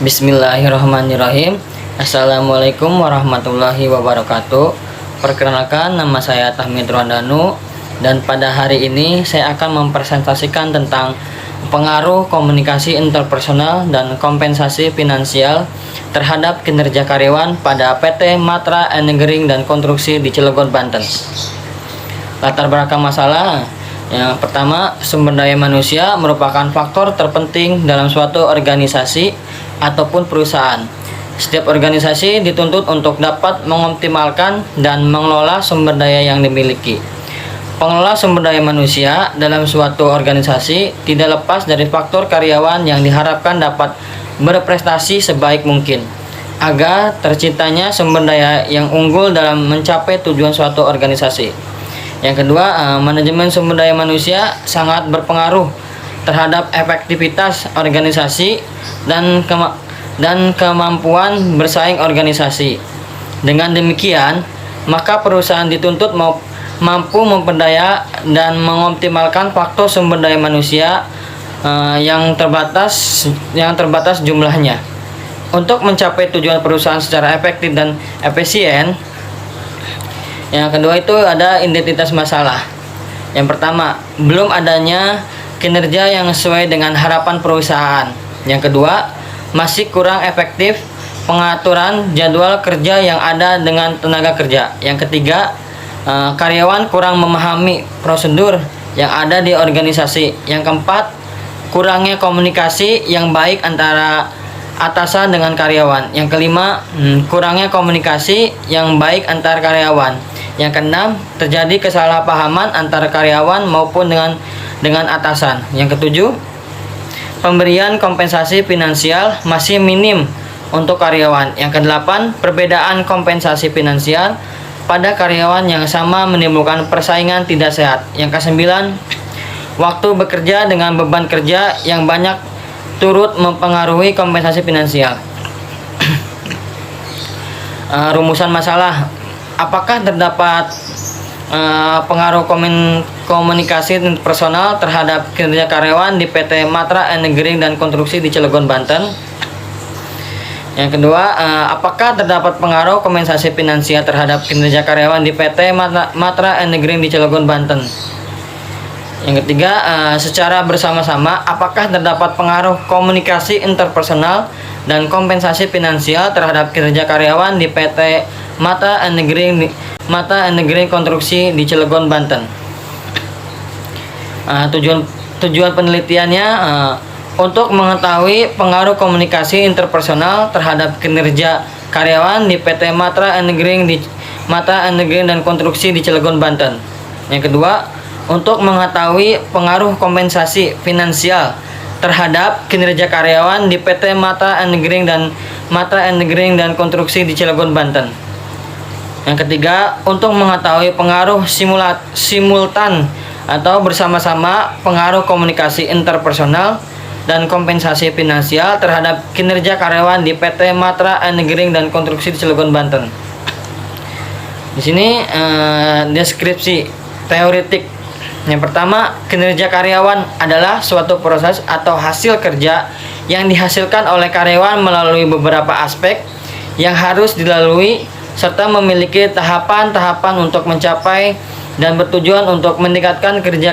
Bismillahirrahmanirrahim. Assalamualaikum warahmatullahi wabarakatuh. Perkenalkan, nama saya Tahmid Rondanu, dan pada hari ini saya akan mempresentasikan tentang pengaruh komunikasi interpersonal dan kompensasi finansial terhadap kinerja karyawan pada PT Matra Engineering dan Konstruksi di Cilegon, Banten. Latar belakang masalah. Yang pertama, sumber daya manusia merupakan faktor terpenting dalam suatu organisasi ataupun perusahaan. Setiap organisasi dituntut untuk dapat mengoptimalkan dan mengelola sumber daya yang dimiliki. Pengelola sumber daya manusia dalam suatu organisasi tidak lepas dari faktor karyawan yang diharapkan dapat berprestasi sebaik mungkin agar terciptanya sumber daya yang unggul dalam mencapai tujuan suatu organisasi. Yang kedua, manajemen sumber daya manusia sangat berpengaruh terhadap efektivitas organisasi dan kemampuan bersaing organisasi. Dengan demikian, maka perusahaan dituntut mampu memperdaya dan mengoptimalkan faktor sumber daya manusia yang terbatas jumlahnya. Untuk mencapai tujuan perusahaan secara efektif dan efisien, yang kedua itu ada identitas masalah. Yang pertama, belum adanya kinerja yang sesuai dengan harapan perusahaan. Yang kedua, masih kurang efektif pengaturan jadwal kerja yang ada dengan tenaga kerja. Yang ketiga, karyawan kurang memahami prosedur yang ada di organisasi. Yang keempat, kurangnya komunikasi yang baik antara atasan dengan karyawan. Yang kelima, kurangnya komunikasi yang baik antar karyawan. Yang keenam, terjadi kesalahpahaman antara karyawan maupun dengan atasan. Yang ketujuh, pemberian kompensasi finansial masih minim untuk karyawan. Yang kedelapan, perbedaan kompensasi finansial pada karyawan yang sama menimbulkan persaingan tidak sehat. Yang kesembilan, waktu bekerja dengan beban kerja yang banyak turut mempengaruhi kompensasi finansial. Rumusan masalah. Apakah terdapat pengaruh komunikasi personal terhadap kinerja karyawan di PT Matra Engineering dan Konstruksi di Cilegon, Banten? Yang kedua, apakah terdapat pengaruh kompensasi finansial terhadap kinerja karyawan di PT Matra Engineering di Cilegon, Banten? Yang ketiga, secara bersama-sama, apakah terdapat pengaruh komunikasi interpersonal dan kompensasi finansial terhadap kinerja karyawan di PT Matra Engineering Konstruksi di Cilegon, Banten? Tujuan penelitiannya untuk mengetahui pengaruh komunikasi interpersonal terhadap kinerja karyawan di PT Matra Engineering dan Konstruksi di Cilegon, Banten. Yang kedua, untuk mengetahui pengaruh kompensasi finansial terhadap kinerja karyawan di PT Matra Engineering dan Konstruksi di Cilegon, Banten. Yang ketiga, untuk mengetahui pengaruh simultan atau bersama-sama pengaruh komunikasi interpersonal dan kompensasi finansial terhadap kinerja karyawan di PT Matra Engineering dan Konstruksi di Cilegon, Banten. Di sini deskripsi teoretik. Yang pertama, kinerja karyawan adalah suatu proses atau hasil kerja yang dihasilkan oleh karyawan melalui beberapa aspek yang harus dilalui serta memiliki tahapan-tahapan untuk mencapai dan bertujuan untuk meningkatkan kinerja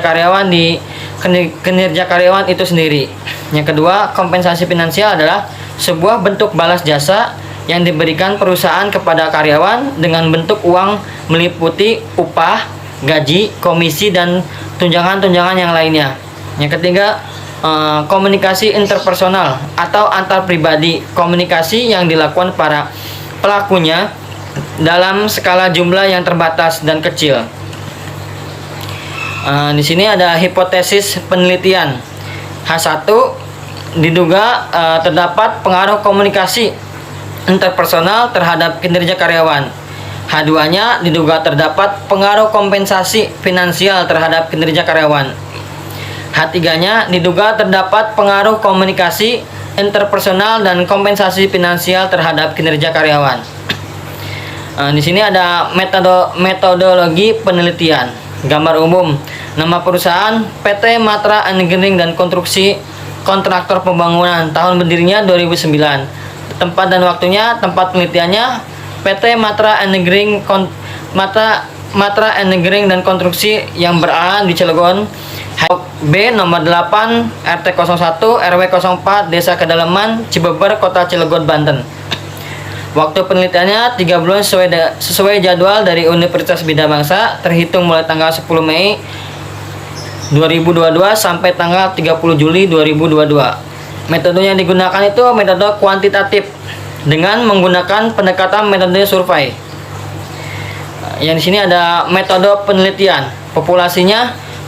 karyawan itu sendiri. Yang kedua, kompensasi finansial adalah sebuah bentuk balas jasa yang diberikan perusahaan kepada karyawan dengan bentuk uang meliputi upah, gaji, komisi, dan tunjangan-tunjangan yang lainnya. Yang ketiga, komunikasi interpersonal atau antar pribadi, komunikasi yang dilakukan para pelakunya dalam skala jumlah yang terbatas dan kecil. Di sini ada hipotesis penelitian. H1, diduga terdapat pengaruh komunikasi interpersonal terhadap kinerja karyawan. H2-nya diduga terdapat pengaruh kompensasi finansial terhadap kinerja karyawan. H3-nya diduga terdapat pengaruh komunikasi interpersonal dan kompensasi finansial terhadap kinerja karyawan. Di sini ada metodologi penelitian. Gambar umum. Nama perusahaan PT Matra Engineering dan Konstruksi kontraktor pembangunan. Tahun berdirinya 2009. Tempat dan waktunya, tempat penelitiannya PT Matra Engineering dan Konstruksi yang berada di Cilegon. B nomor 8 RT 01 RW 04 Desa Kedalaman Cibeber Kota Cilegon Banten. Waktu penelitiannya 3 bulan sesuai jadwal dari Universitas Bina Bangsa, terhitung mulai tanggal 10 Mei 2022 sampai tanggal 30 Juli 2022. Metode yang digunakan itu metode kuantitatif dengan menggunakan pendekatan metode survei. Yang di sini ada metode penelitian.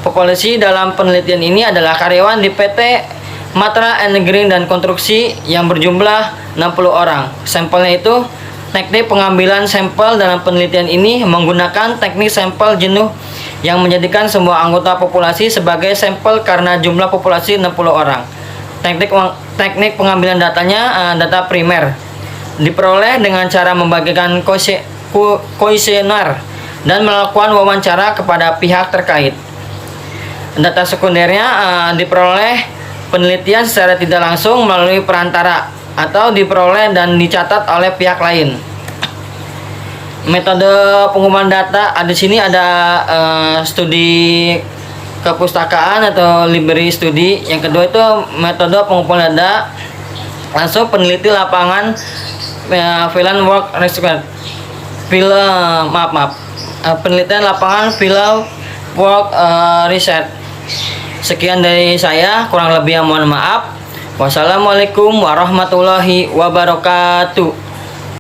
Populasi dalam penelitian ini adalah karyawan di PT Matra Engineering dan Konstruksi yang berjumlah 60 orang. Sampelnya itu, teknik pengambilan sampel dalam penelitian ini menggunakan teknik sampel jenuh yang menjadikan semua anggota populasi sebagai sampel karena jumlah populasi 60 orang. Teknik pengambilan datanya, data primer, diperoleh dengan cara membagikan kuesioner dan melakukan wawancara kepada pihak terkait. Data sekundernya diperoleh penelitian secara tidak langsung melalui perantara atau diperoleh dan dicatat oleh pihak lain. Metode pengumpulan data di sini ada studi kepustakaan atau library study. Yang kedua itu metode pengumpulan data langsung peneliti lapangan, fieldwork research. Penelitian lapangan fieldwork research. Sekian dari saya, kurang lebih mohon maaf. Wassalamualaikum warahmatullahi wabarakatuh.